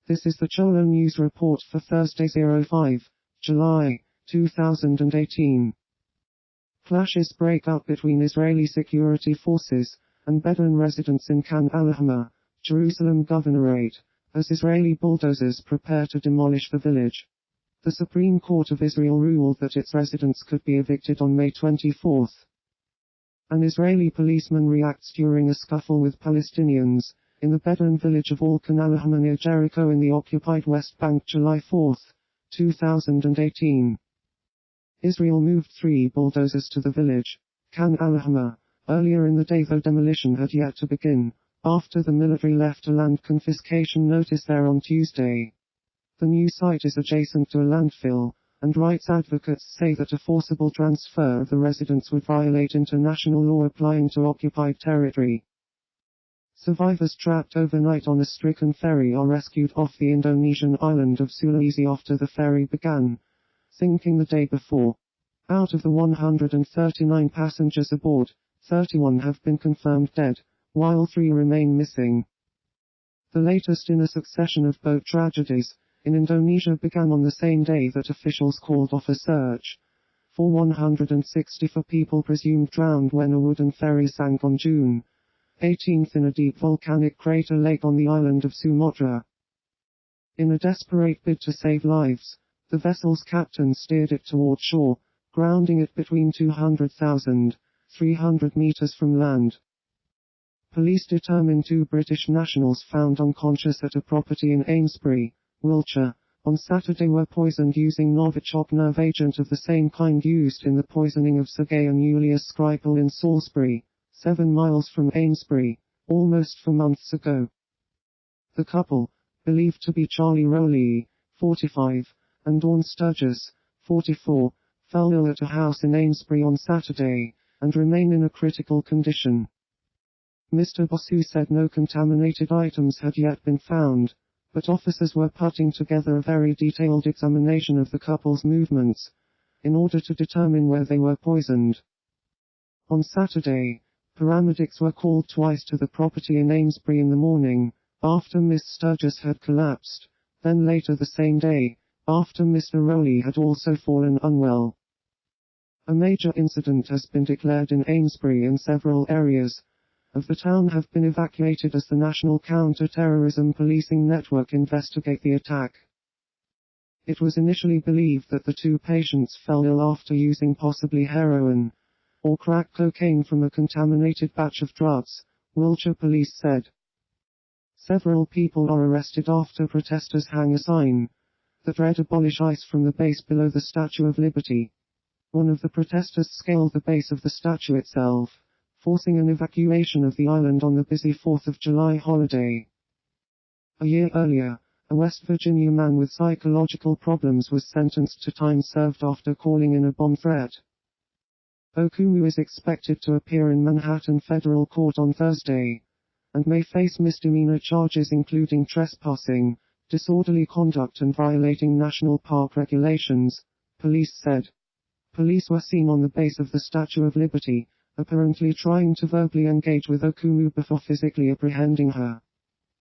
This is the Cholo News Report for Thursday 05 July 2018. Clashes break out between Israeli security forces and Bedouin residents in Khan al-Ahmar, Jerusalem Governorate, as Israeli bulldozers prepare to demolish the village. The Supreme Court of Israel ruled that its residents could be evicted on May 24. An Israeli policeman reacts during a scuffle with Palestinians in the Bedouin village of Khan al-Ahmar near Jericho in the occupied West Bank July 4, 2018. Israel moved 3 bulldozers to the village, Khan al-Ahmar, earlier in the day, though demolition had yet to begin, after the military left a land confiscation notice there on Tuesday. The new site is adjacent to a landfill, and rights advocates say that a forcible transfer of the residents would violate international law applying to occupied territory. Survivors trapped overnight on a stricken ferry are rescued off the Indonesian island of Sulawesi after the ferry began sinking the day before. Out of the 139 passengers aboard, 31 have been confirmed dead, while 3 remain missing. The latest in a succession of boat tragedies in Indonesia began on the same day that officials called off a search for 164 people presumed drowned when a wooden ferry sank on June 18 in a deep volcanic crater lake on the island of Sumatra. In a desperate bid to save lives, the vessel's captain steered it toward shore, grounding it between 200,300 meters from land. Police determined 2 British nationals found unconscious at a property in Amesbury, Wiltshire, on Saturday were poisoned using Novichok nerve agent of the same kind used in the poisoning of Sergei and Julius Skripal in Salisbury, 7 miles from Amesbury, almost 4 months ago. The couple, believed to be Charlie Rowley, 45, and Dawn Sturgis, 44, fell ill at a house in Amesbury on Saturday, and remain in a critical condition. Mr. Bosu said no contaminated items had yet been found, but officers were putting together a very detailed examination of the couple's movements in order to determine where they were poisoned. On Saturday, paramedics were called twice to the property in Amesbury in the morning, after Miss Sturgis had collapsed, then later the same day, after Mr. Rowley had also fallen unwell. A major incident has been declared in Amesbury, and several areas of the town have been evacuated as the National Counter-Terrorism Policing Network investigate the attack. It was initially believed that the 2 patients fell ill after using possibly heroin or crack cocaine from a contaminated batch of drugs, Wiltshire police said. Several people are arrested after protesters hang a sign that read "Abolish ICE" from the base below the Statue of Liberty. One of the protesters scaled the base of the statue itself, forcing an evacuation of the island on the busy 4th of July holiday. A year earlier, a West Virginia man with psychological problems was sentenced to time served after calling in a bomb threat. Okumu is expected to appear in Manhattan Federal Court on Thursday, and may face misdemeanor charges including trespassing, disorderly conduct and violating national park regulations, police said. Police were seen on the base of the Statue of Liberty, apparently trying to verbally engage with Okumu before physically apprehending her.